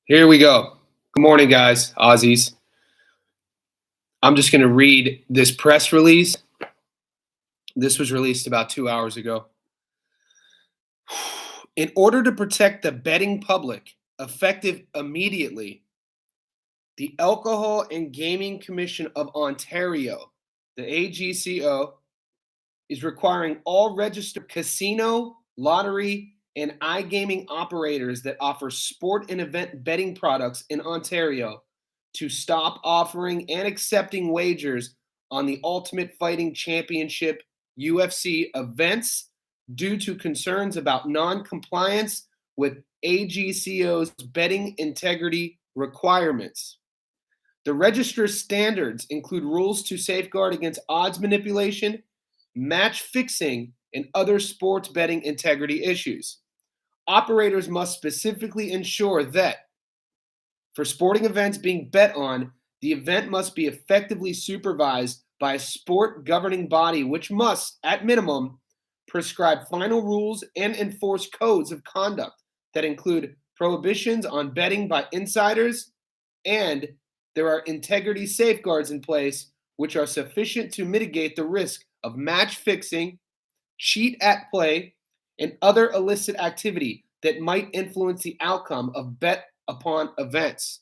Here we go. Good morning, guys, Aussies. I'm just going to read this press release. This was released about 2 hours ago. In order to protect the betting public, effective immediately, the Alcohol and Gaming Commission of Ontario, the AGCO, is requiring all registered casino, lottery, and iGaming operators that offer sport and event betting products in Ontario to stop offering and accepting wagers on the Ultimate Fighting Championship UFC events due to concerns about non-compliance with AGCO's betting integrity requirements. The register's standards include rules to safeguard against odds manipulation, match fixing, and other sports betting integrity issues. Operators must specifically ensure that for sporting events being bet on, the event must be effectively supervised by a sport governing body which must, at minimum, prescribe final rules and enforce codes of conduct that include prohibitions on betting by insiders, and there are integrity safeguards in place which are sufficient to mitigate the risk of match fixing, cheat at play, and other illicit activity that might influence the outcome of bet upon events.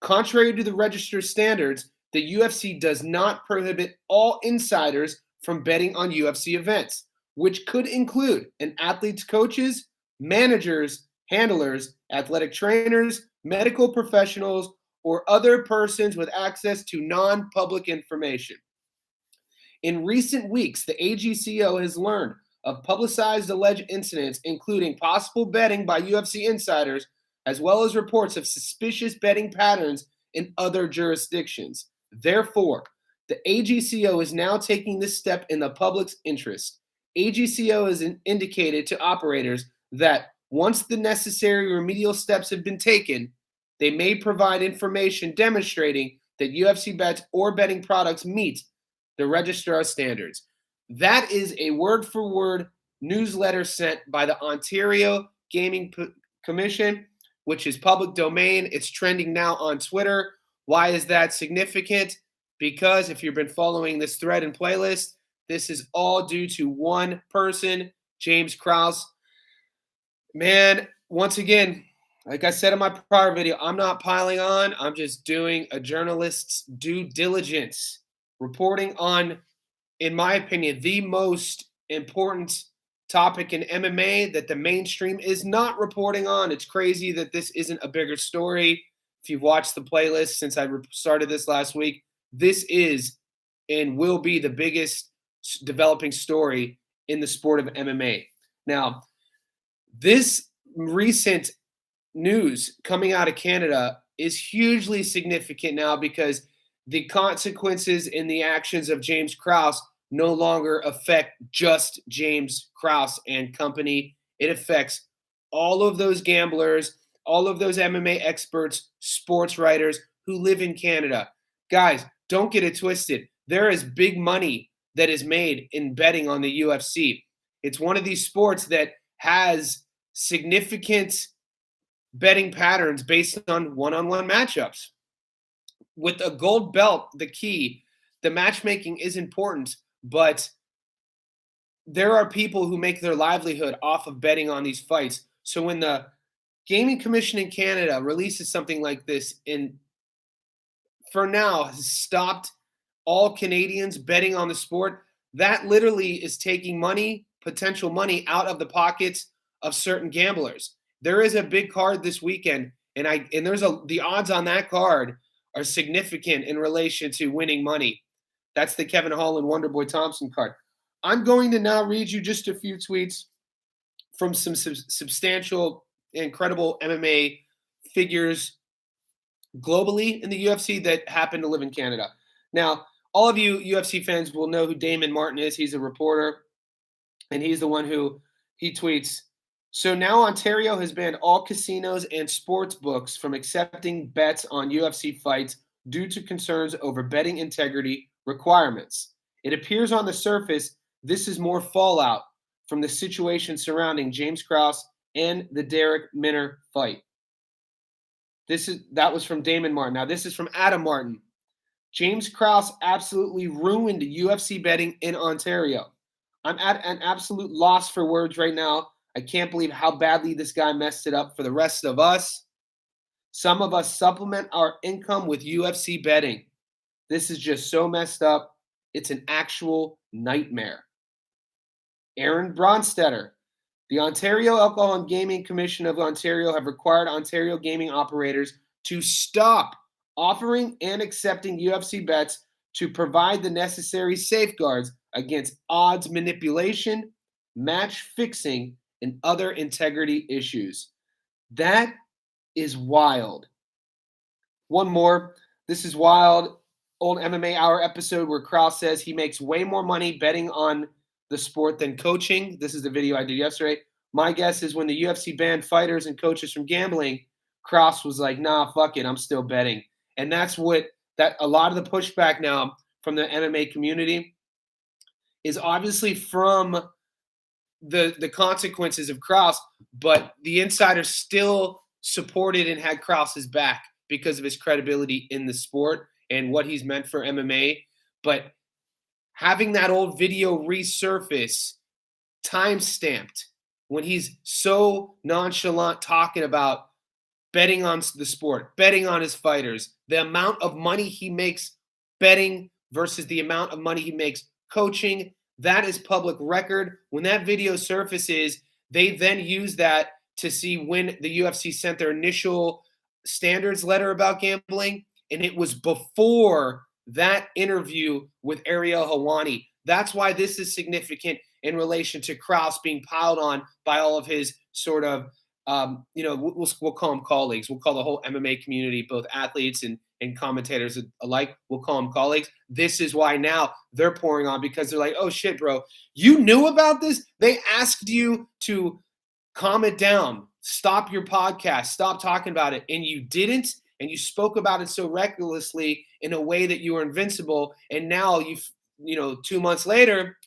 Contrary to the register standards, the UFC does not prohibit all insiders from betting on UFC events, which could include an athlete's coaches, managers, handlers, athletic trainers, medical professionals, or other persons with access to non-public information. In recent weeks, the AGCO has learned of publicized alleged incidents, including possible betting by UFC insiders, as well as reports of suspicious betting patterns in other jurisdictions. Therefore, the AGCO is now taking this step in the public's interest. AGCO has indicated to operators that once the necessary remedial steps have been taken, they may provide information demonstrating that UFC bets or betting products meet the registrar standards. That is a word-for-word newsletter sent by the Ontario Gaming Commission, which is public domain. It's trending now on Twitter. Why is that significant? Because if you've been following this thread and playlist, this is all due to one person, James Krause. Man, once again, like I said in my prior video, I'm not piling on. I'm just doing a journalist's due diligence, reporting on, in my opinion, the most important topic in MMA that the mainstream is not reporting on. It's crazy that this isn't a bigger story. If you've watched the playlist since I started this last week, this is and will be the biggest developing story in the sport of MMA. Now, this recent news coming out of Canada is hugely significant now because the consequences in the actions of James Krause no longer affect just James Krause and company. It affects all of those gamblers, all of those MMA experts, sports writers who live in Canada. Guys, don't get it twisted. There is big money that is made in betting on the UFC. It's one of these sports that has significant betting patterns based on one-on-one matchups. With a gold belt, the key, the matchmaking is important, but there are people who make their livelihood off of betting on these fights. So when the Gaming Commission in Canada releases something like this and for now has stopped all Canadians betting on the sport, that literally is taking money, potential money, out of the pockets of certain gamblers. There is a big card this weekend, and the odds on that card are significant in relation to winning money. That's the Kevin Holland Wonderboy Thompson card. I'm going to now read you just a few tweets from some substantial, incredible MMA figures globally in the UFC that happen to live in Canada. Now, all of you UFC fans will know who Damon Martin is. He's a reporter, and he's the one who he tweets, "So now Ontario has banned all casinos and sports books from accepting bets on UFC fights due to concerns over betting integrity requirements. It appears on the surface this is more fallout from the situation surrounding James Krause and the Derek Minner fight. That was from Damon Martin. Now this is from Adam Martin. James Krause absolutely ruined UFC betting in Ontario. I'm at an absolute loss for words right now. I can't believe how badly this guy messed it up for the rest of us. Some of us supplement our income with UFC betting. This is just so messed up. It's an actual nightmare. Aaron Bronstetter. The Ontario Alcohol and Gaming Commission of Ontario have required Ontario gaming operators to stop offering and accepting UFC bets to provide the necessary safeguards against odds manipulation, match fixing, and other integrity issues. That is wild. One more. This is wild. Old MMA Hour episode where Krause says he makes way more money betting on the sport than coaching. This is the video I did yesterday. My guess is when the UFC banned fighters and coaches from gambling, Krause was like, nah, fuck it, I'm still betting. And that's that a lot of the pushback now from the MMA community is obviously from the consequences of Krause, but the insiders still supported and had Krause's back because of his credibility in the sport and what he's meant for MMA. But having that old video resurface, time stamped, when he's so nonchalant talking about betting on the sport, betting on his fighters, the amount of money he makes betting versus the amount of money he makes coaching, that is public record. When that video surfaces, they then use that to see when the UFC sent their initial standards letter about gambling, and it was before that interview with Ariel Helwani. That's why this is significant in relation to Krause being piled on by all of his sort of, we'll call them colleagues. We'll call the whole MMA community, both athletes and commentators alike, we'll call them colleagues. This is why now they're pouring on, because they're like, oh shit, bro, you knew about this? They asked you to calm it down, stop your podcast, stop talking about it, and you didn't, and you spoke about it so recklessly in a way that you were invincible, and now 2 months later,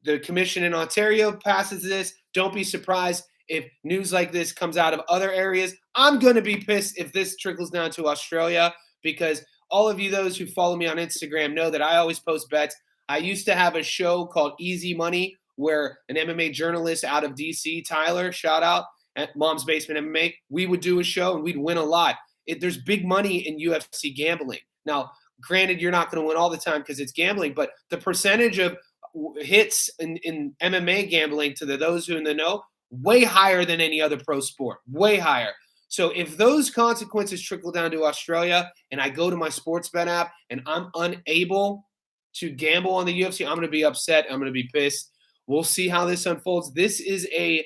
the commission in Ontario passes this. Don't be surprised if news like this comes out of other areas. I'm going to be pissed if this trickles down to Australia, because all of you, those who follow me on Instagram, know that I always post bets. I used to have a show called Easy Money where an MMA journalist out of DC, Tyler, shout out, at Mom's Basement MMA, we would do a show and we'd win a lot. There's big money in UFC gambling. Now, granted, you're not going to win all the time because it's gambling, but the percentage of hits in MMA gambling, to those who in the know, way higher than any other pro sport, way higher. So if those consequences trickle down to Australia and I go to my sports bet app and I'm unable to gamble on the UFC, I'm going to be upset. I'm going to be pissed. We'll see how this unfolds. This is a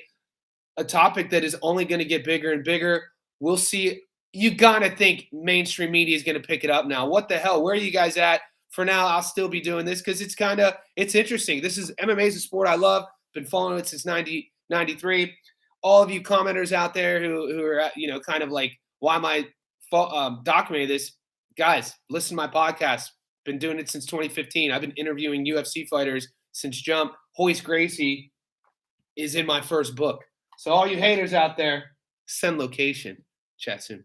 topic that is only going to get bigger and bigger. We'll see. You got to think mainstream media is going to pick it up now. What the hell? Where are you guys at? For now, I'll still be doing this because it's interesting. This is MMA is a sport I love. Been following it since 1993. All of you commenters out there who are, kind of like, why am I documenting this? Guys, listen to my podcast. Been doing it since 2015. I've been interviewing UFC fighters since Jump. Hoist Gracie is in my first book. So all you haters out there, send location. Chat soon.